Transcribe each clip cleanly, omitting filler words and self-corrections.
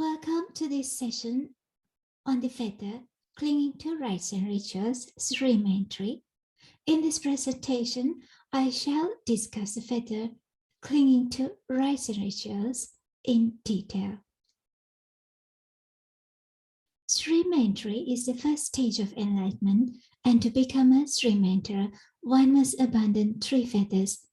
Welcome to this session on the Fetter, clinging to rites and rituals, Sri. In this presentation, I shall discuss the Fetter, clinging to rites and rituals in detail. Sri is the first stage of enlightenment, and to become a Sri one must abandon three fetters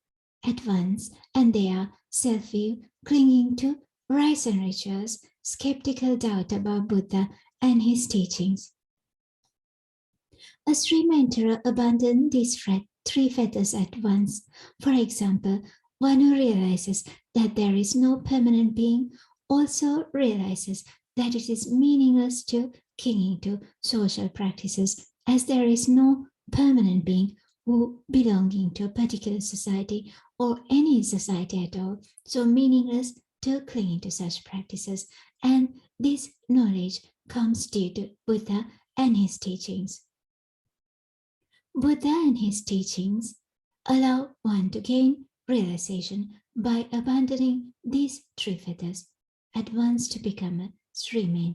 at once, and they are self-view, clinging to rites and rituals, skeptical doubt about Buddha and his teachings. A Sri abandons these three fetters at once. For example, one who realizes that there is no permanent being also realizes that it is meaningless to clinging to social practices, as there is no permanent being who belonging to a particular society or any society at all, so meaningless to clinging to such practices. And this knowledge comes due to Buddha and his teachings. Buddha and his teachings allow one to gain realization by abandoning these three fetters at once to become a Sri.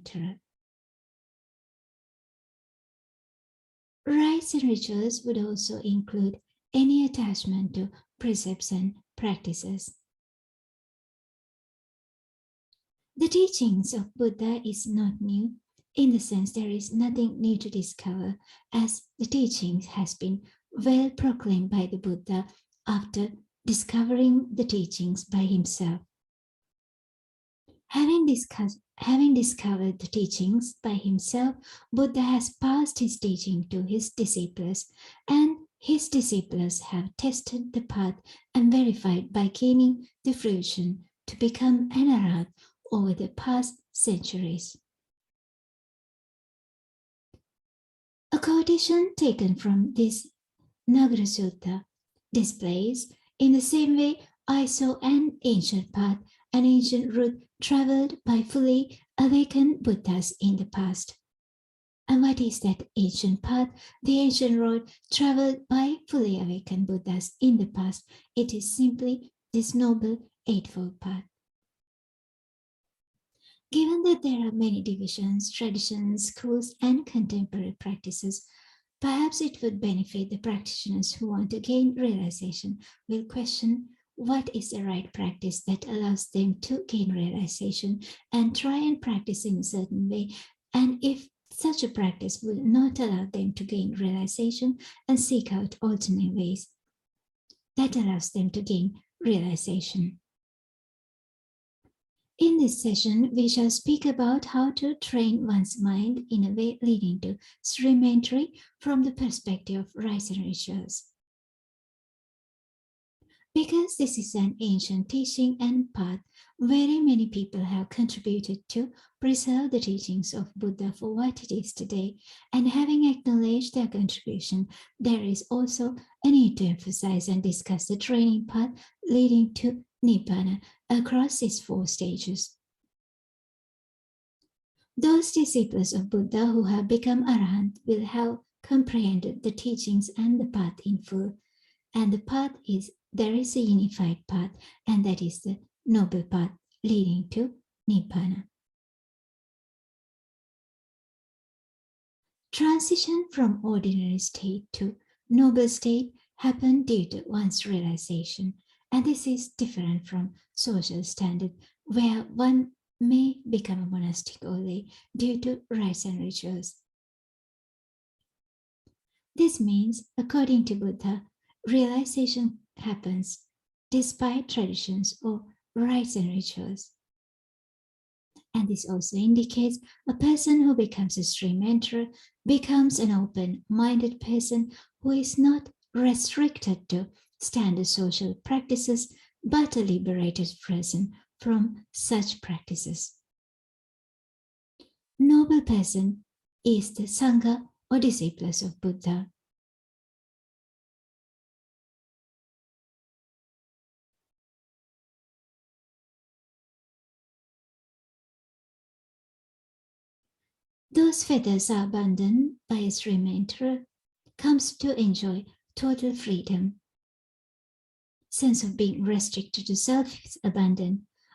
Rites and rituals would also include any attachment to precepts and practices. The teachings of Buddha is not new, in the sense there is nothing new to discover, as the teachings has been well proclaimed by the Buddha after discovering the teachings by himself. Having discovered the teachings by himself, Buddha has passed his teaching to his disciples, and his disciples have tested the path and verified by gaining the fruition to become an Arahant over the past centuries. A quotation taken from this Nagara Sutta displays, in the same way I saw an ancient path, an ancient route traveled by fully awakened Buddhas in the past. And what is that ancient path? The ancient road traveled by fully awakened Buddhas in the past. It is simply this noble Eightfold Path. Given that there are many divisions, traditions, schools, and contemporary practices, perhaps it would benefit the practitioners who want to gain realization will question what is the right practice that allows them to gain realization and try and practice in a certain way. And if such a practice will not allow them to gain realization, and seek out alternate ways that allows them to gain realization. In this session, we shall speak about how to train one's mind in a way leading to Sri from the perspective of rites and rituals. Because this is an ancient teaching and path, very many people have contributed to preserve the teachings of Buddha for what it is today, and having acknowledged their contribution, there is also a need to emphasize and discuss the training path leading to Nibbana across these four stages. Those disciples of Buddha who have become Arahant will have comprehended the teachings and the path in full, and the path is there is a unified path, and that is the noble path leading to Nibbana. Transition from ordinary state to noble state happens due to one's realization, and this is different from social standard, where one may become a monastic only due to rites and rituals. This means, according to Buddha, realization happens despite traditions or rites and rituals. And this also indicates a person who becomes a Sri mentor becomes an open-minded person who is not restricted to standard social practices, but a liberated person from such practices. Noble person is the Sangha or disciples of Buddha. Those fetters are abandoned by a Sri mentor, comes to enjoy total freedom. Sense of being restricted to self is abandoned.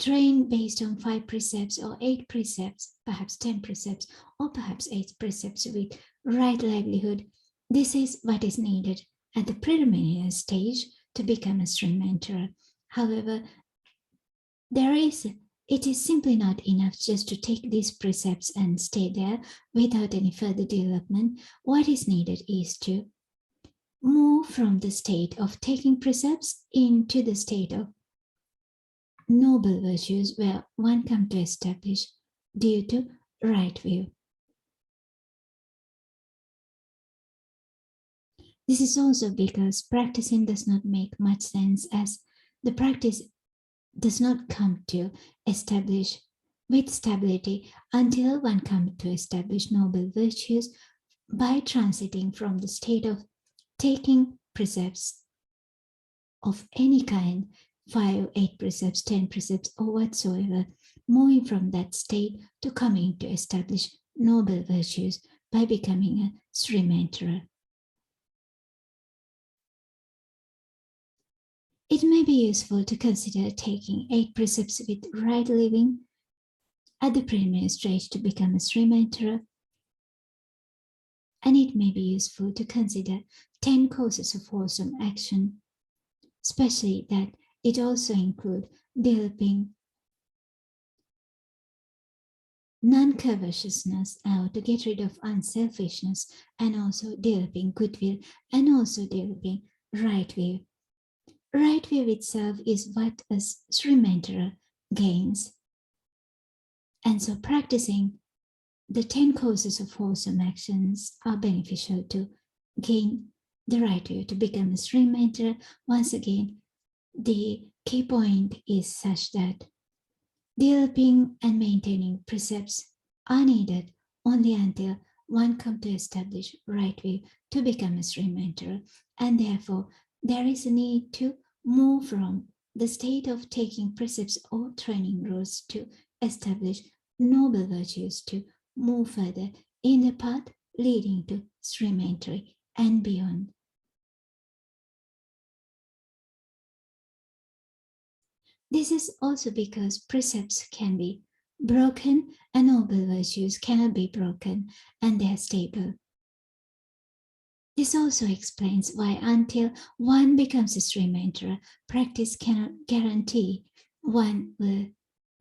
train based on 5 precepts or 8 precepts, perhaps 10 precepts, or perhaps 8 precepts with right livelihood. This is what is needed at the preliminary stage to become a stream mentor. However, it is simply not enough just to take these precepts and stay there without any further development. What is needed is to move from the state of taking precepts into the state of noble virtues where one comes to establish due to right view. This is also because practicing does not make much sense, as the practice does not come to establish with stability until one comes to establish noble virtues by transiting from the state of taking precepts of any kind, 5, 8 precepts, 10 precepts, or whatsoever, moving from that state to coming to establish noble virtues by becoming a Sri Mentor. It may be useful to consider taking 8 precepts with right living at the preliminary stage to become a Sri Mentor, and it may be useful to consider 10 courses of wholesome action, especially that it also includes developing non-covetousness, to get rid of unselfishness, and also developing goodwill, and also developing right view. Right view itself is what a Sri Mentor gains. And so practicing the 10 courses of wholesome actions are beneficial to gain the right view, to become a Sri Mentor. Once again, the key point is such that developing and maintaining precepts are needed only until one comes to establish right view to become a Sri Mentor, and therefore there is a need to move from the state of taking precepts or training rules to establish noble virtues, to move further in the path leading to Sri Mentor and beyond. This is also because precepts can be broken and noble virtues cannot be broken, and they are stable. This also explains why until one becomes a Sri Mentor, practice cannot guarantee one will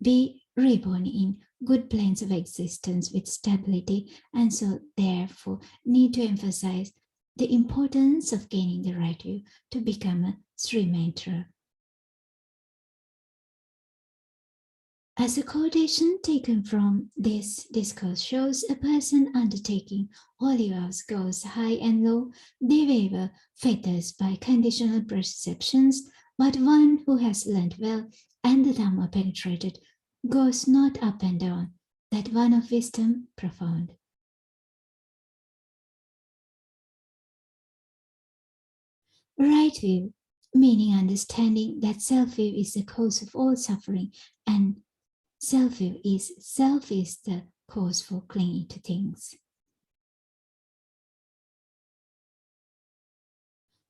be reborn in good planes of existence with stability, and so therefore need to emphasize the importance of gaining the right view to become a Sri Mentor. As a quotation taken from this discourse shows, a person undertaking holy vows goes high and low, they waver fetters by conditional perceptions, but one who has learned well and the Dhamma penetrated goes not up and down, that one of wisdom profound. Right view, meaning understanding that self-view is the cause of all suffering, and self is the cause for clinging to things.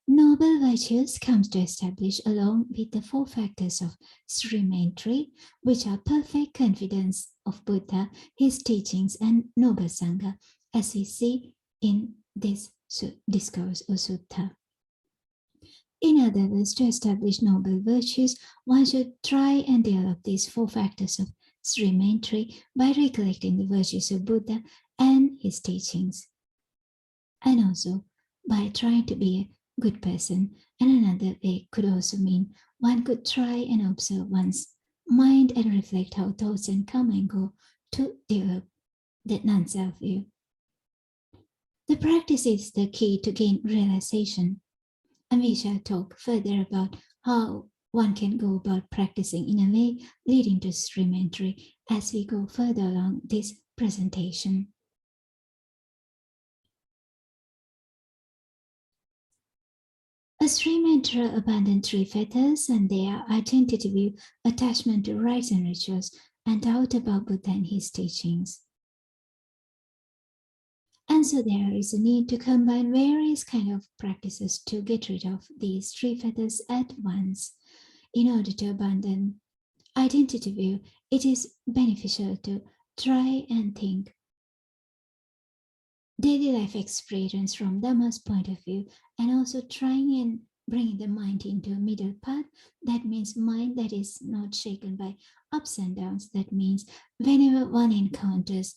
Noble virtues comes to establish along with the 4 factors of Sri Mentor, which are perfect confidence of Buddha, his teachings, and noble Sangha, as we see in this discourse or sutta. In other words, to establish noble virtues, one should try and develop these 4 factors of Sri Mentor by recollecting the virtues of Buddha and his teachings, and also by trying to be a good person. And another way could also mean one could try and observe one's mind and reflect how thoughts and come and go to develop that non-self view. The practice is the key to gain realization, and we shall talk further about how one can go about practicing in a way leading to Sri Mentor as we go further along this presentation. A Sri Mentor abandoned 3 fetters and their identity view, attachment to rites and rituals, and doubt about Buddha and his teachings. And so there is a need to combine various kinds of practices to get rid of these 3 fetters at once in order to abandon identity view, it is beneficial to try and think daily life experience from Dhamma's point of view, and also trying and bringing the mind into a middle path. That means mind that is not shaken by ups and downs. That means whenever one encounters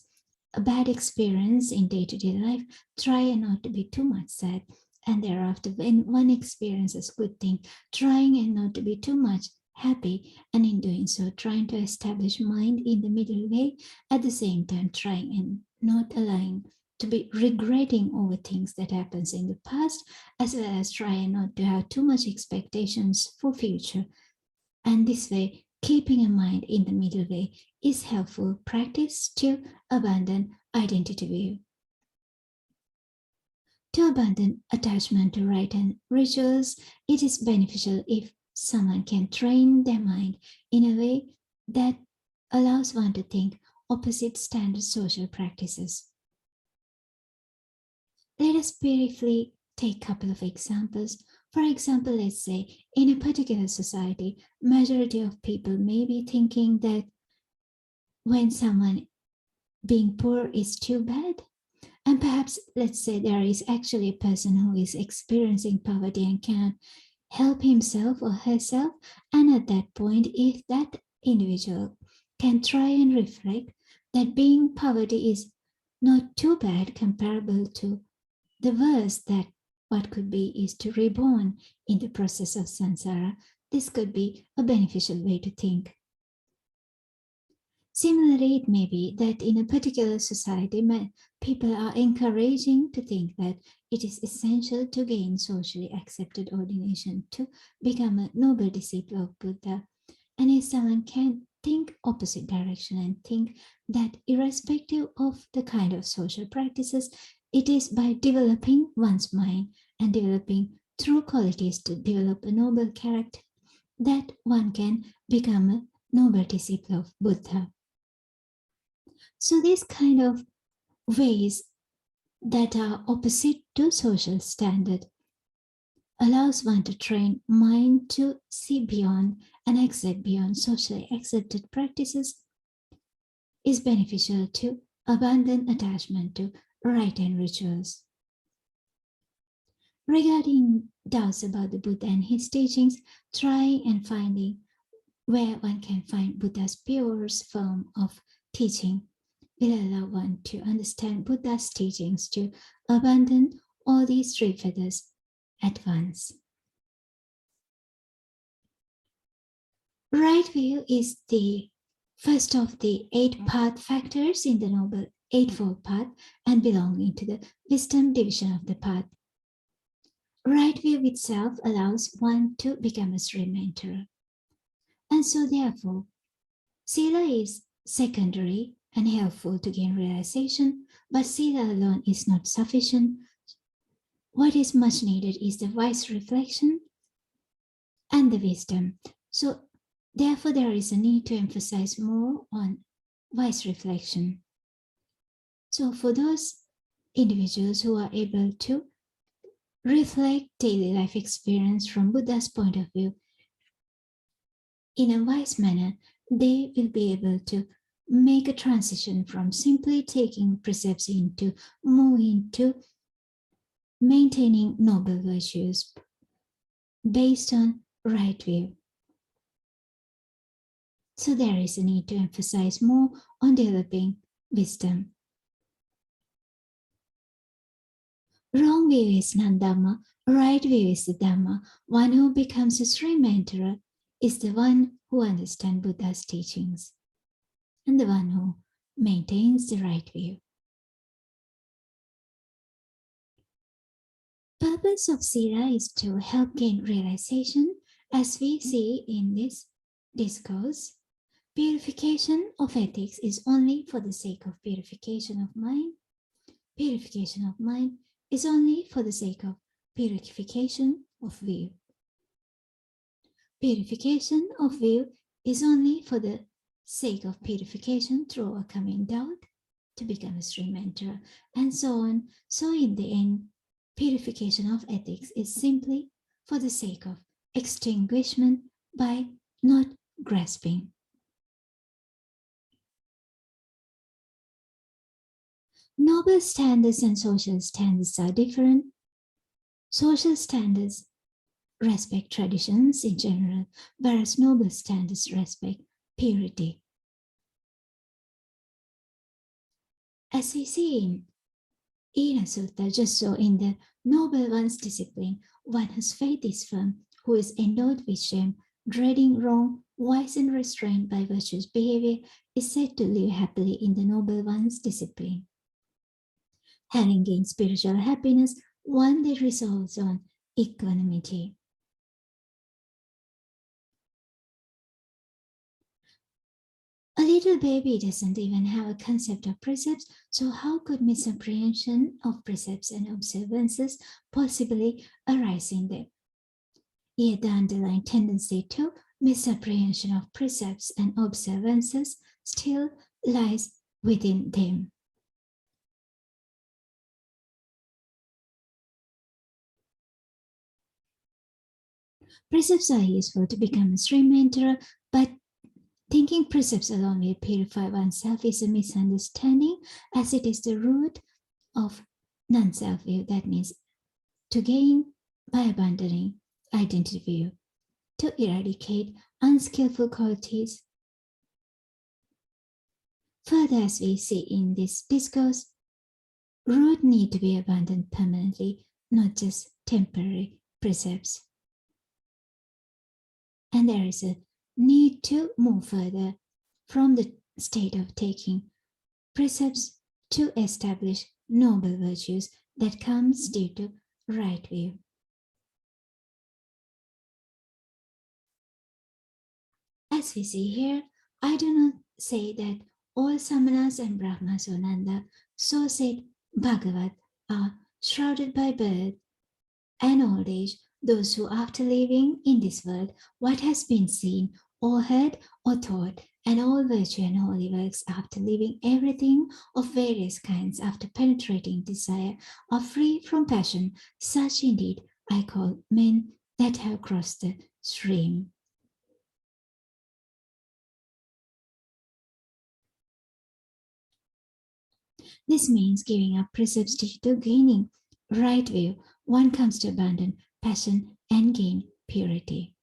a bad experience in day-to-day life, try not to be too much sad. And thereafter, when one experiences good thing, trying and not to be too much happy, and in doing so, trying to establish mind in the middle way, at the same time trying and not allowing to be regretting over things that happens in the past, as well as trying not to have too much expectations for future. And this way, keeping a mind in the middle way is helpful practice to abandon identity view. To abandon attachment to rite and rituals, it is beneficial if someone can train their mind in a way that allows one to think opposite standard social practices. Let us briefly take a couple of examples. For example, let's say in a particular society, majority of people may be thinking that when someone being poor is too bad. And perhaps, let's say there is actually a person who is experiencing poverty and cannot help himself or herself. And at that point, if that individual can try and reflect that being poverty is not too bad comparable to the worst that what could be is to reborn in the process of samsara, this could be a beneficial way to think. Similarly, it may be that in a particular society, people are encouraging to think that it is essential to gain socially accepted ordination to become a noble disciple of Buddha. And if someone can think opposite direction and think that irrespective of the kind of social practices, it is by developing one's mind and developing true qualities to develop a noble character that one can become a noble disciple of Buddha. So these kind of ways that are opposite to social standard allows one to train mind to see beyond and accept beyond socially accepted practices is beneficial to abandon attachment to rite and rituals. Regarding doubts about the Buddha and his teachings, trying and finding where one can find Buddha's purest form of teaching will allow one to understand Buddha's teachings to abandon all these three feathers at once. Right view is the first of the 8 path factors in the Noble Eightfold Path and belonging to the wisdom division of the path. Right view itself allows one to become a stream mentor. And so therefore, Sila is secondary and helpful to gain realization, but Sila alone is not sufficient. What is much needed is the wise reflection and the wisdom. So therefore, there is a need to emphasize more on wise reflection. So for those individuals who are able to reflect daily life experience from Buddha's point of view in a wise manner, they will be able to make a transition from simply taking precepts into moving to maintaining noble virtues based on right view. So there is a need to emphasize more on developing wisdom. Wrong view is non-Dhamma, right view is the Dhamma. One who becomes a stream mentor is the one who understands Buddha's teachings and the one who maintains the right view. Purpose of Sila is to help gain realization, as we see in this discourse. Purification of ethics is only for the sake of purification of mind. Purification of mind is only for the sake of purification of view. Purification of view is only for the sake of purification through overcoming doubt to become a stream mentor, and so on. So in the end, purification of ethics is simply for the sake of extinguishment by not grasping. Noble standards and social standards are different. Social standards respect traditions in general, whereas noble standards respect purity. As we see in Ina Sutta, just so in the noble one's discipline, one whose faith is firm, who is endowed with shame, dreading wrong, wise and restrained by virtuous behavior, is said to live happily in the noble one's discipline. Having gained spiritual happiness, one that resolves on equanimity. A little baby doesn't even have a concept of precepts, so how could misapprehension of precepts and observances possibly arise in them? Yet the underlying tendency to misapprehension of precepts and observances still lies within them. Precepts are useful to become a stream mentor, but thinking precepts alone will purify oneself is a misunderstanding, as it is the root of non-self view. That means to gain by abandoning identity view, to eradicate unskillful qualities. Further, as we see in this discourse, root need to be abandoned permanently, not just temporary precepts. And there is a need to move further from the state of taking precepts to establish noble virtues that comes due to right view. As we see here, I do not say that all Samanas and Brahmas or Nanda, so said Bhagavat, are shrouded by birth and old age, those who after living in this world, what has been seen or heard or thought, and all virtue and holy works after living everything of various kinds after penetrating desire are free from passion. Such indeed I call men that have crossed the stream. This means giving up precepts to gaining right view. One comes to abandon passion and gain purity.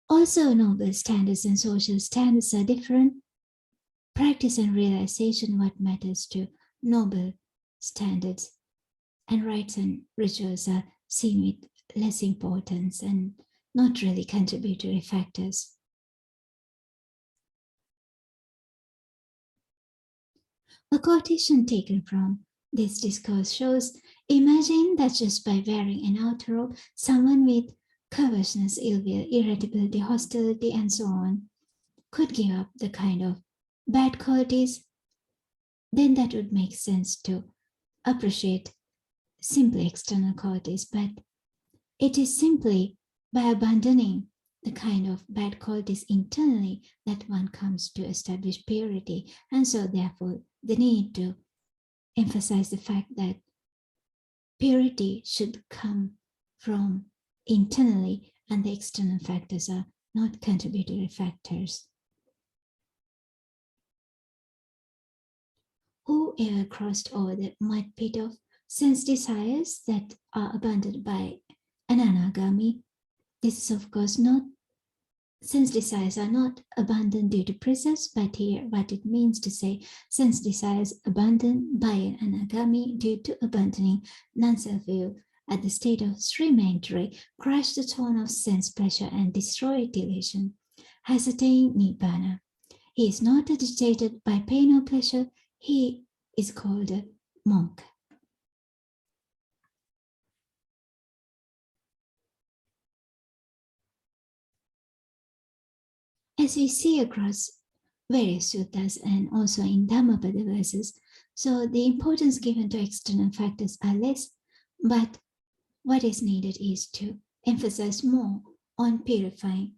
Also, noble standards and social standards are different. Practice and realization what matters to noble standards, and rites and rituals are seen with less importance and not really contributory factors. A quotation taken from this discourse shows, imagine that just by wearing an outer robe, someone with covetousness, ill will, irritability, hostility, and so on could give up the kind of bad qualities. Then that would make sense to appreciate simply external qualities, but it is simply by abandoning the kind of bad qualities internally that one comes to establish purity. And so therefore the need to emphasize the fact that purity should come from internally and the external factors are not contributory factors. Whoever crossed over the mud pit of sense desires that are abandoned by an anagami, this is of course not, sense desires are not abandoned due to precepts, but here what it means to say sense desires abandoned by an anagami due to abandoning non-self view at the state of stream entry, crash the thorn of sense pleasure and destroy delusion, has attained nibbana. He is not agitated by pain or pleasure, he is called a monk. As we see across various suttas and also in Dhammapada verses, so the importance given to external factors are less, but what is needed is to emphasize more on purifying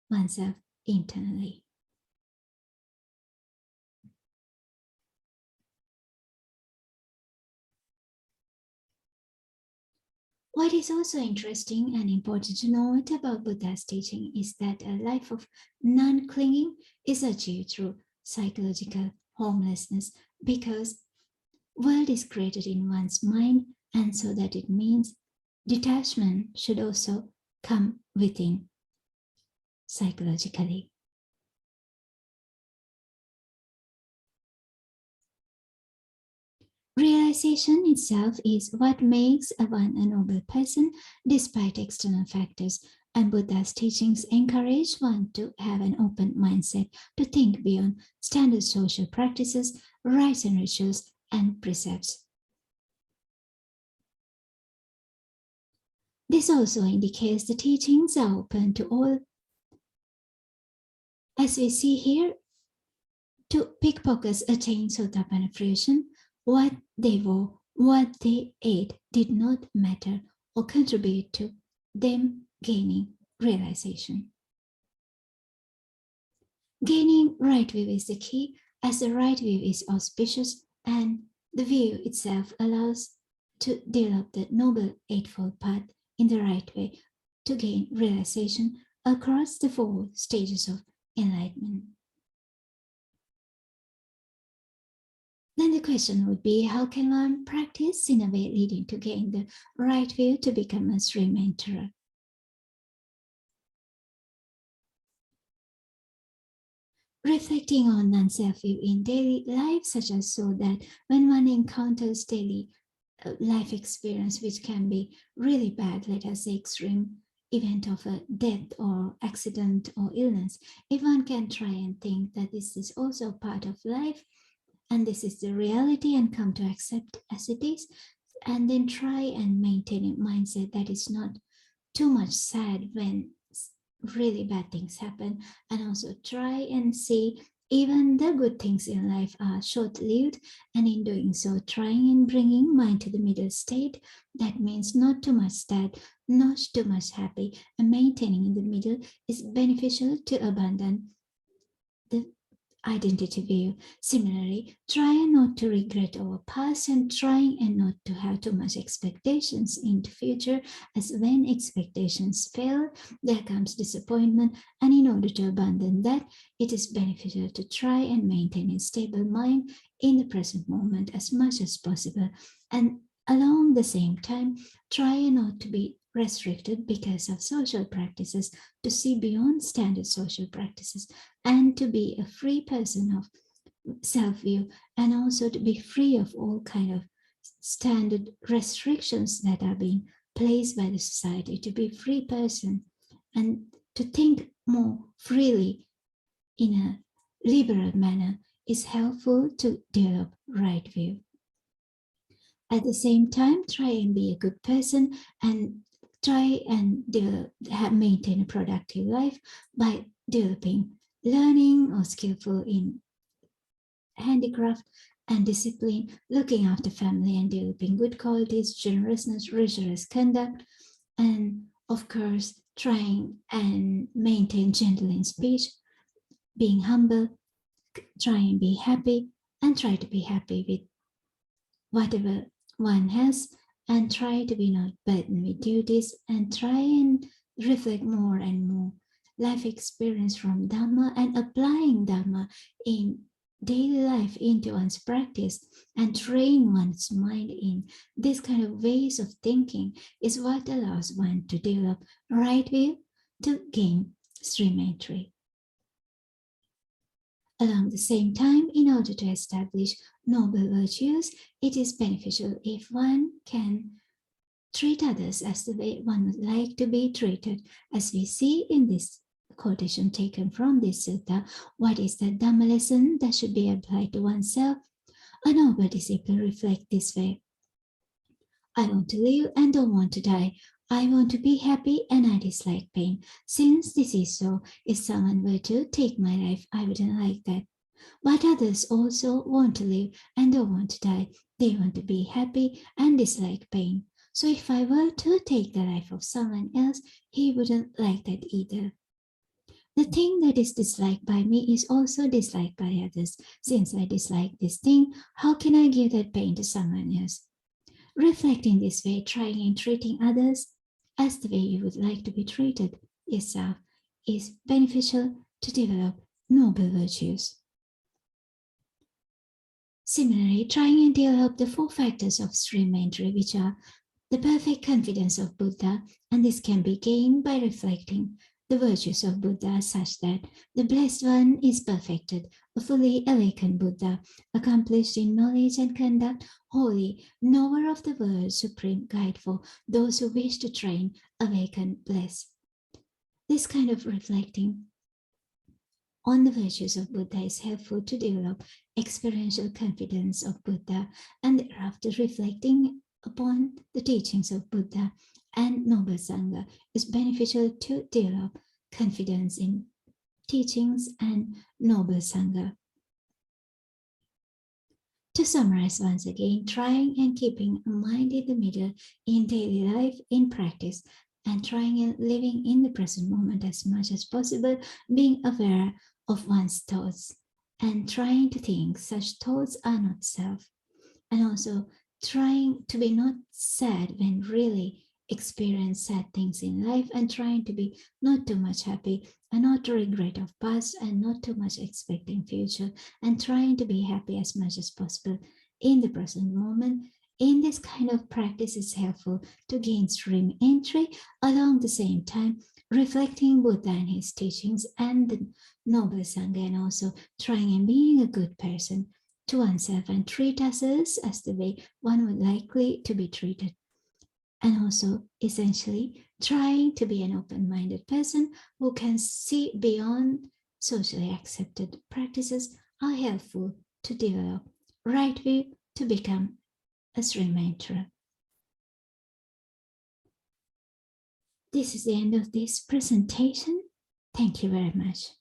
oneself internally. What is also interesting and important to note about Buddha's teaching is that a life of non-clinging is achieved through psychological homelessness because world is created in one's mind, and so that it means detachment should also come within psychologically. Realization itself is what makes one a noble person despite external factors, and Buddha's teachings encourage one to have an open mindset, to think beyond standard social practices, rites and rituals, and precepts. This also indicates the teachings are open to all. As we see here, to pickpockets attain Sotapanna fruition, what they wore, what they ate did not matter or contribute to them gaining realization. Gaining right view is the key, as the right view is auspicious and the view itself allows to develop the Noble Eightfold Path in the right way to gain realization across the 4 stages of enlightenment. Then the question would be, how can one practice in a way leading to gain the right view to become a Sri mentor? Reflecting on non-self view in daily life, such as so that when one encounters daily life experience, which can be really bad, let us say extreme event of a death or accident or illness, if one can try and think that this is also part of life, and this is the reality, and come to accept as it is, and then try and maintain a mindset that is not too much sad when really bad things happen, and also try and see even the good things in life are short-lived, and in doing so trying and bringing mind to the middle state, that means not too much sad, not too much happy, and maintaining in the middle is beneficial to abandon the identity view. Similarly, try not to regret our past and trying and not to have too much expectations into future, as when expectations fail, there comes disappointment, and in order to abandon that, it is beneficial to try and maintain a stable mind in the present moment as much as possible, and along the same time, try not to be restricted because of social practices, to see beyond standard social practices, and to be a free person of self-view, and also to be free of all kind of standard restrictions that are being placed by the society, to be a free person and to think more freely in a liberal manner is helpful to develop right view. At the same time, try and be a good person and try and maintain a productive life by developing learning or skillful in handicraft and discipline, looking after family and developing good qualities, generousness, rigorous conduct, and of course, trying and maintain gentle in speech, being humble, try and be happy, and try to be happy with whatever one has, and try to be not burdened with duties, and try and reflect more and more life experience from Dhamma and applying Dhamma in daily life into one's practice and train one's mind in this kind of ways of thinking is what allows one to develop right view to gain stream entry. Along the same time, in order to establish noble virtues, it is beneficial if one can treat others as the way one would like to be treated. As we see in this quotation taken from this sutta, what is the Dhamma lesson that should be applied to oneself? A noble disciple reflects this way. I want to live and don't want to die. I want to be happy and I dislike pain. Since this is so, if someone were to take my life, I wouldn't like that. But others also want to live and don't want to die. They want to be happy and dislike pain. So if I were to take the life of someone else, he wouldn't like that either. The thing that is disliked by me is also disliked by others. Since I dislike this thing, how can I give that pain to someone else? Reflecting this way, trying and treating others as the way you would like to be treated yourself is beneficial to develop noble virtues. Similarly, trying and develop the 4 factors of stream entry, which are the perfect confidence of Buddha, and this can be gained by reflecting the virtues of Buddha such that the Blessed One is perfected, a fully awakened Buddha, accomplished in knowledge and conduct, holy, knower of the world, supreme guide for those who wish to train, awaken, bless. This kind of reflecting on the virtues of Buddha is helpful to develop experiential confidence of Buddha, and thereafter reflecting upon the teachings of Buddha and Noble Sangha is beneficial to develop confidence in teachings and Noble Sangha. To summarize once again, trying and keeping a mind in the middle in daily life, in practice, and trying and living in the present moment as much as possible, being aware of one's thoughts and trying to think such thoughts are not self, and also trying to be not sad when really experience sad things in life, and trying to be not too much happy and not to regret of past and not too much expecting future, and trying to be happy as much as possible in the present moment. In this kind of practice is helpful to gain stream entry, along the same time reflecting Buddha and his teachings and the Noble Sangha, and also trying and being a good person to oneself and treat others as the way one would likely to be treated. And also essentially trying to be an open-minded person who can see beyond socially accepted practices are helpful to develop right view to become a stream mentor. This is the end of this presentation. Thank you very much.